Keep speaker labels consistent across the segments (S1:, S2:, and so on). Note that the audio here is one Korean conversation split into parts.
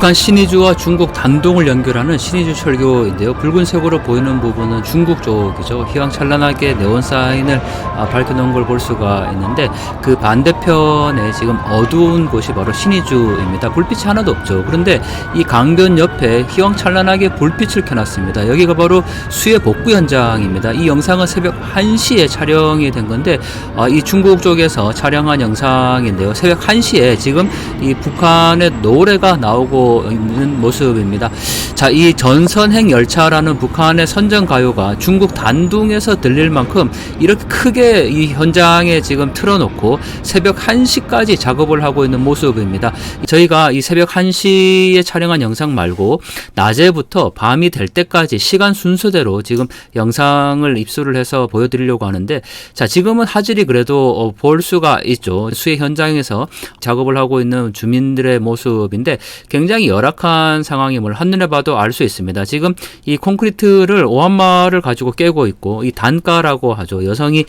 S1: 북한 신의주와 중국 단동을 연결하는 신의주 철교인데요. 붉은색으로 보이는 부분은 중국 쪽이죠. 휘황찬란하게 네온 사인을 밝혀놓은 걸 볼 수가 있는데 그 반대편에 지금 어두운 곳이 바로 신의주입니다. 불빛이 하나도 없죠. 그런데 이 강변 옆에 휘황찬란하게 불빛을 켜놨습니다. 여기가 바로 수해 복구 현장입니다. 이 영상은 새벽 1시에 촬영이 된 건데 이 중국 쪽에서 촬영한 영상인데요. 새벽 1시에 지금 이 북한의 노래가 나오고 있는 모습입니다. 자, 이 전선행 열차라는 북한의 선전 가요가 중국 단둥에서 들릴 만큼 이렇게 크게 이 현장에 지금 틀어놓고 새벽 1시까지 작업을 하고 있는 모습입니다. 저희가 이 새벽 1시에 촬영한 영상 말고 낮에부터 밤이 될 때까지 시간 순서대로 지금 영상을 입수를 해서 보여드리려고 하는데, 자, 지금은 화질이 그래도 볼 수가 있죠. 수해 현장에서 작업을 하고 있는 주민들의 모습인데 굉장히 열악한 상황임을 한눈에 봐도 알 수 있습니다. 지금 이 콘크리트를 오한마를 가지고 깨고 있고, 이 단가라고 하죠. 여성이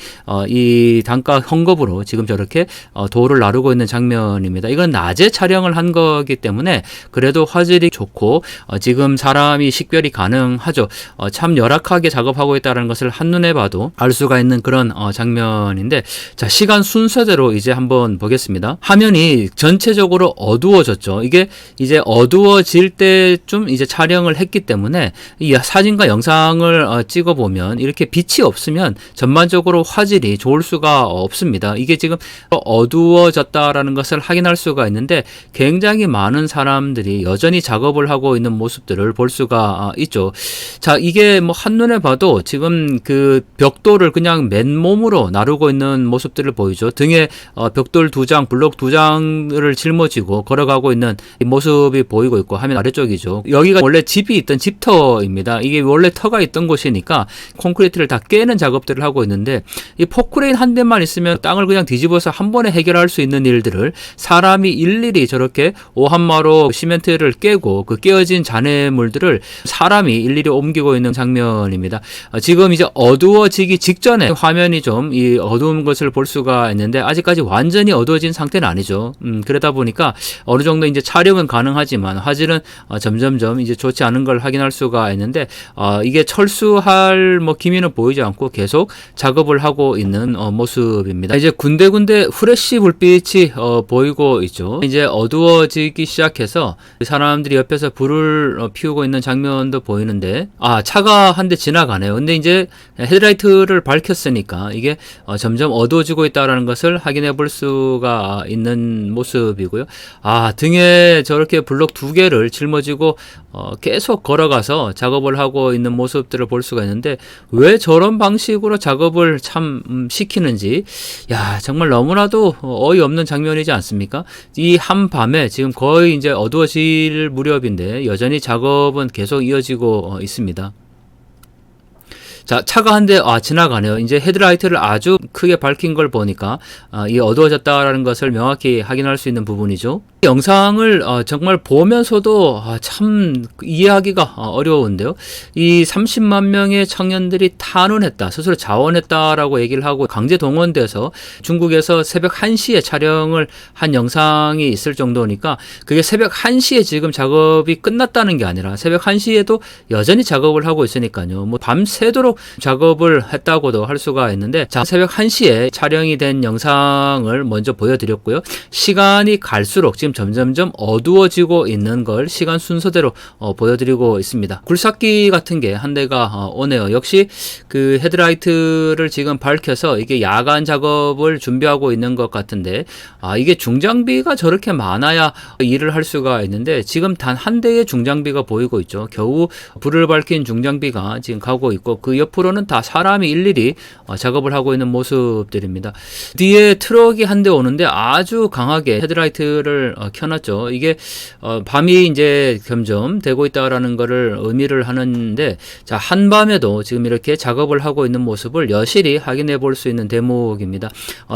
S1: 이 단가 헝겊으로 지금 저렇게 돌을 나르고 있는 장면입니다. 이건 낮에 촬영을 한 거기 때문에 그래도 화질이 좋고 지금 사람이 식별이 가능하죠. 참 열악하게 작업하고 있다는 것을 한눈에 봐도 알 수가 있는 그런 장면인데, 자, 시간 순서대로 이제 한번 보겠습니다. 화면이 전체적으로 어두워졌죠. 이게 이제 어두워질 때쯤 이제 촬영을 했기 때문에 이 사진과 영상을 찍어보면 이렇게 빛이 없으면 전반적으로 화질이 좋을 수가 없습니다. 이게 지금 어두워졌다라는 것을 확인할 수가 있는데 굉장히 많은 사람들이 여전히 작업을 하고 있는 모습들을 볼 수가 있죠. 자, 이게 뭐 한눈에 봐도 지금 그 벽돌을 그냥 맨몸으로 나르고 있는 모습들을 보이죠. 등에 벽돌 2장, 블록 2장을 짊어지고 걸어가고 있는 이 모습이 보이고 있고, 화면 아래쪽이죠. 여기가 원래 집이 있던 집터입니다. 이게 원래 터가 있던 곳이니까 콘크리트를 다 깨는 작업들을 하고 있는데, 이 포크레인 한 대만 있으면 땅을 그냥 뒤집어서 한 번에 해결할 수 있는 일들을 사람이 일일이 저렇게 오한마로 시멘트를 깨고 그 깨어진 잔해물들을 사람이 일일이 옮기고 있는 장면입니다. 지금 이제 어두워지기 직전에 화면이 좀 이 어두운 것을 볼 수가 있는데 아직까지 완전히 어두워진 상태는 아니죠. 그러다 보니까 어느 정도 이제 촬영은 가능하지만 화질은 점점점 이제 좋지 않은 걸 확인할 수가 있는데, 이게 철수할 뭐 기미는 보이지 않고 계속 작업을 하고 있는 모습입니다. 이제 군데군데 후레쉬 불빛이 보이고 있죠. 이제 어두워지기 시작해서 사람들이 옆에서 불을 피우고 있는 장면도 보이는데, 차가 한 대 지나가네요. 근데 이제 헤드라이트를 밝혔으니까 이게 점점 어두워지고 있다는 것을 확인해 볼 수가 있는 모습이고요. 등에 저렇게 블록 2개를 짊어지고 계속 걸어가서 작업을 하고 있는 모습들을 볼 수가 있는데, 왜 저런 방식으로 작업을 참 시키는지, 정말 너무나도 어이없는 장면이지 않습니까? 이 한밤에 지금 거의 이제 어두워질 무렵인데 여전히 작업은 계속 이어지고 있습니다. 자, 차가 한 대 지나가네요. 이제 헤드라이트를 아주 크게 밝힌 걸 보니까 이 어두워졌다라는 것을 명확히 확인할 수 있는 부분이죠. 영상을 정말 보면서도 참 이해하기가 어려운데요. 이 30만 명의 청년들이 탄원했다, 스스로 자원했다라고 얘기를 하고 강제 동원돼서 중국에서 새벽 1시에 촬영을 한 영상이 있을 정도니까, 그게 새벽 1시에 지금 작업이 끝났다는 게 아니라 새벽 1시에도 여전히 작업을 하고 있으니까요. 뭐 밤새도록 작업을 했다고도 할 수가 있는데, 자, 새벽 1시에 촬영이 된 영상을 먼저 보여드렸고요. 시간이 갈수록 지금 점점점 어두워지고 있는 걸 시간 순서대로 보여드리고 있습니다. 굴삭기 같은 게 한 대가 오네요. 역시 그 헤드라이트를 지금 밝혀서 이게 야간 작업을 준비하고 있는 것 같은데, 이게 중장비가 저렇게 많아야 일을 할 수가 있는데 지금 단 한 대의 중장비가 보이고 있죠. 겨우 불을 밝힌 중장비가 지금 가고 있고, 그 옆으로는 다 사람이 일일이 작업을 하고 있는 모습들입니다. 뒤에 트럭이 한 대 오는데 아주 강하게 헤드라이트를 켜놨죠. 이게 밤이 이제 점점 되고 있다라는 거를 의미를 하는데, 자, 한밤에도 지금 이렇게 작업을 하고 있는 모습을 여실히 확인해 볼 수 있는 대목입니다.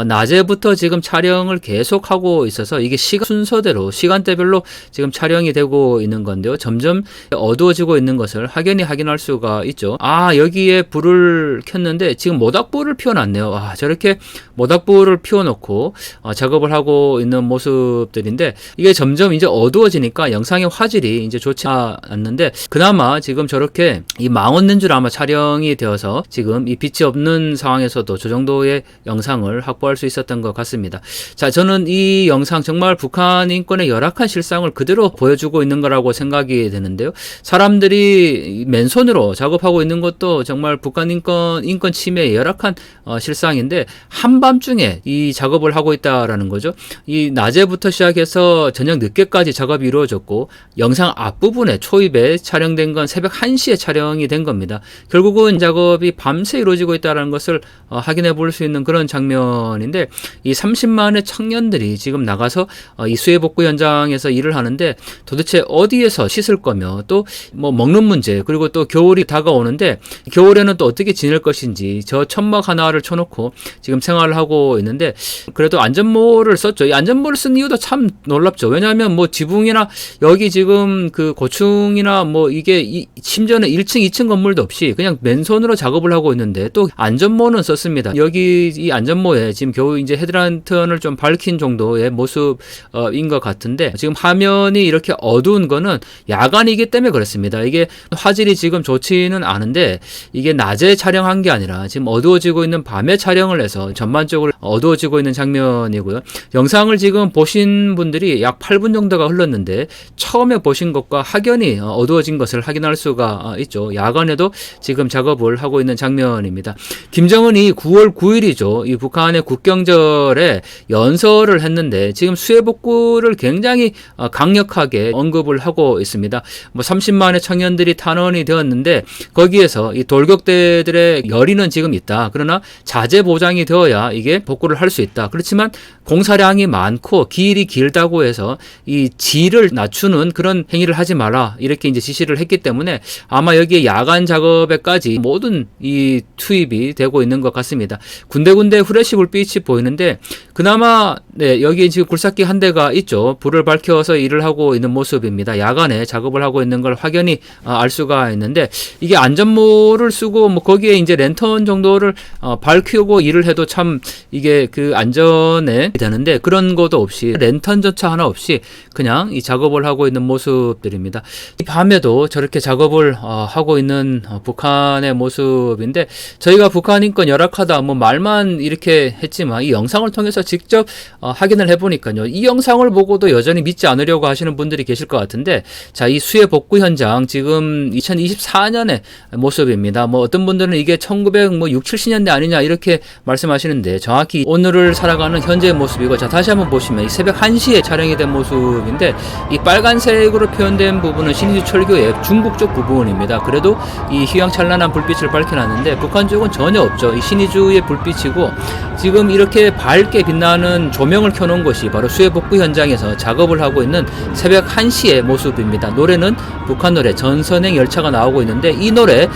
S1: 낮에부터 지금 촬영을 계속 하고 있어서 이게 시간 순서대로 시간대별로 지금 촬영이 되고 있는 건데요. 점점 어두워지고 있는 것을 확연히 확인할 수가 있죠. 여기에 여기에 불을 켰는데 지금 모닥불을 피워놨네요. 와, 저렇게 모닥불을 피워놓고 작업을 하고 있는 모습들인데 이게 점점 이제 어두워지니까 영상의 화질이 이제 좋지 않는데 그나마 지금 저렇게 이 망원 렌즈로 아마 촬영이 되어서 지금 이 빛이 없는 상황에서도 저 정도의 영상을 확보할 수 있었던 것 같습니다. 자, 저는 이 영상 정말 북한 인권의 열악한 실상을 그대로 보여주고 있는 거라고 생각이 되는데요. 사람들이 맨손으로 작업하고 있는 것도 정말 북한 인권 침해의 열악한 실상인데 한밤중에 이 작업을 하고 있다라는 거죠. 이 낮에부터 시작해서 저녁 늦게까지 작업이 이루어졌고 영상 앞부분에 초입에 촬영된 건 새벽 1시에 촬영이 된 겁니다. 결국은 작업이 밤새 이루어지고 있다는 것을 확인해 볼 수 있는 그런 장면인데 이 30만의 청년들이 지금 나가서 이 수해 복구 현장에서 일을 하는데 도대체 어디에서 씻을 거며 또 뭐 먹는 문제 그리고 또 겨울이 다가오는데 겨울에는 또 어떻게 지낼 것인지 저 천막 하나를 쳐놓고 지금 생활을 하고 있는데 그래도 안전모를 썼죠. 이 안전모를 쓴 이유도 참 놀랍죠. 왜냐하면 뭐 지붕이나 여기 지금 그 고층이나 뭐 이게 심지어는 1층, 2층 건물도 없이 그냥 맨손으로 작업을 하고 있는데 또 안전모는 썼습니다. 여기 이 안전모에 지금 겨우 이제 헤드란턴을 좀 밝힌 정도의 모습인 것 같은데 지금 화면이 이렇게 어두운 거는 야간이기 때문에 그렇습니다. 이게 화질이 지금 좋지는 않은데 이게 낮에 촬영한 게 아니라 지금 어두워지고 있는 밤에 촬영을 해서 전반적으로 어두워지고 있는 장면이고요. 영상을 지금 보신 분들이 약 8분 정도가 흘렀는데 처음에 보신 것과 확연히 어두워진 것을 확인할 수가 있죠. 야간에도 지금 작업을 하고 있는 장면입니다. 김정은이 9월 9일이죠. 이 북한의 국경절에 연설을 했는데 지금 수해 복구를 굉장히 강력하게 언급을 하고 있습니다. 뭐 30만의 청년들이 탄원이 되었는데 거기에서 이 돌격대들의 열의는 지금 있다. 그러나 자재 보장이 되어야 이게 복구를 할 수 있다. 그렇지만 공사량이 많고 길이 길다고 해서 이 질을 낮추는 그런 행위를 하지 마라. 이렇게 이제 지시를 했기 때문에 아마 여기에 야간 작업에까지 모든 이 투입이 되고 있는 것 같습니다. 군데군데 후레쉬 불빛이 보이는데 그나마 네, 여기 지금 굴삭기 한 대가 있죠. 불을 밝혀서 일을 하고 있는 모습입니다. 야간에 작업을 하고 있는 걸 확연히 알 수가 있는데 이게 안전모를 쓰고 뭐 거기에 이제 랜턴 정도를 밝히고 일을 해도 참 이게 그 안전에 되는데 그런 것도 없이 랜턴조차 하나 없이 그냥 이 작업을 하고 있는 모습들입니다. 이 밤에도 저렇게 작업을 하고 있는 북한의 모습인데 저희가 북한 인권 열악하다 뭐 말만 이렇게 했지만 이 영상을 통해서 직접 확인을 해보니까요. 이 영상을 보고도 여전히 믿지 않으려고 하시는 분들이 계실 것 같은데 자, 이 수해 복구 현장 지금 2024년의 모습입니다. 뭐 어떤 분들은 이게 1960, 70년대 아니냐 이렇게 말씀하시는데 정확히 오늘을 살아가는 현재의 모습이고 자, 다시 한번 보시면 이 새벽 1시에 촬영이 된 모습인데 이 빨간색으로 표현된 부분은 신의주 철교의 중국 쪽 부분입니다. 그래도 이 휘황찬란한 불빛을 밝혀놨는데 북한 쪽은 전혀 없죠. 이 신의주의 불빛이고 지금 이렇게 밝게 빛나는 조명을 켜놓은 것이 바로 수해 복구 현장에서 작업을 하고 있는 새벽 1시의 모습입니다. 노래는 북한 노래 전선행 열차가 나오고 있는데 이 노래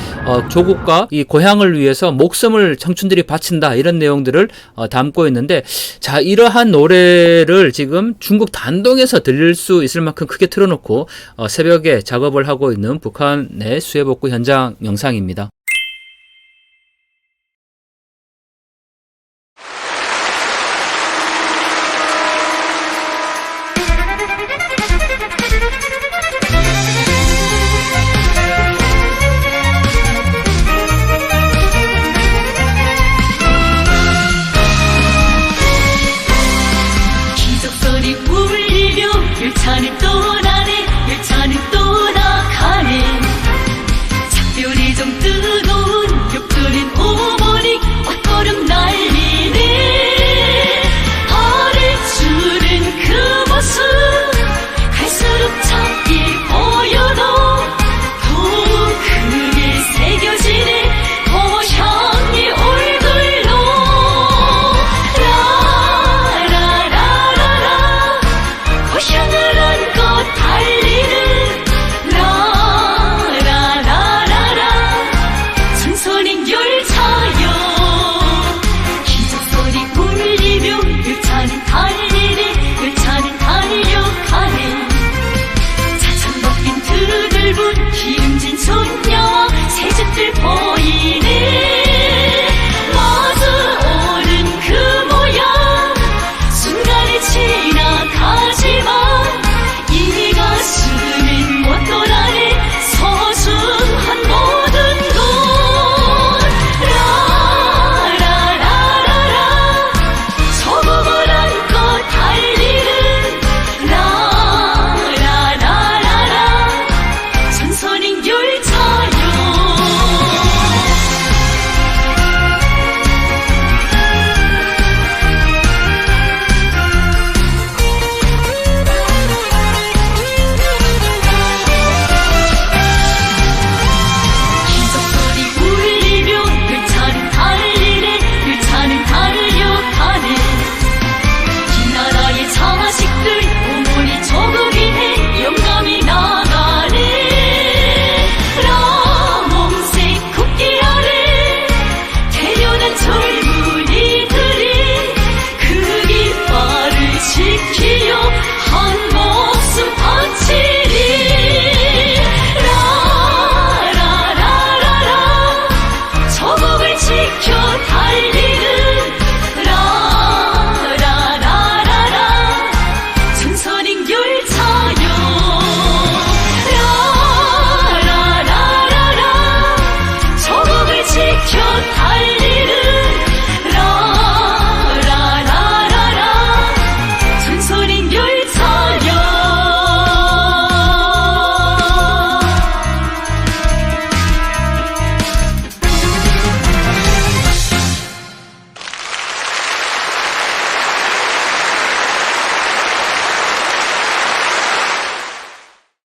S1: 조국과 이 고향을 위해서 목숨을 청춘들이 바친다 이런 내용들을 담고 있는데 자, 이러한 노래를 지금 중국 단동에서 들릴 수 있을 만큼 크게 틀어놓고 새벽에 작업을 하고 있는 북한의 수해 복구 현장 영상입니다.
S2: 열차는 떠나네 열차는 떠나가네 작별이 좀 뜨거운 벽돌은 어머니 옷걸음 날리네 발을 주는 그 모습 갈수록 작게 보여도 더욱 크게 새겨지네 고향의 얼굴로 라라라라라 고향을 안고 달리는 라라라라라 전선행 열차여 기적소리 울리며 열차는 달리네 열차는 달려가네 차창 벗긴 드넓은 기름진 전경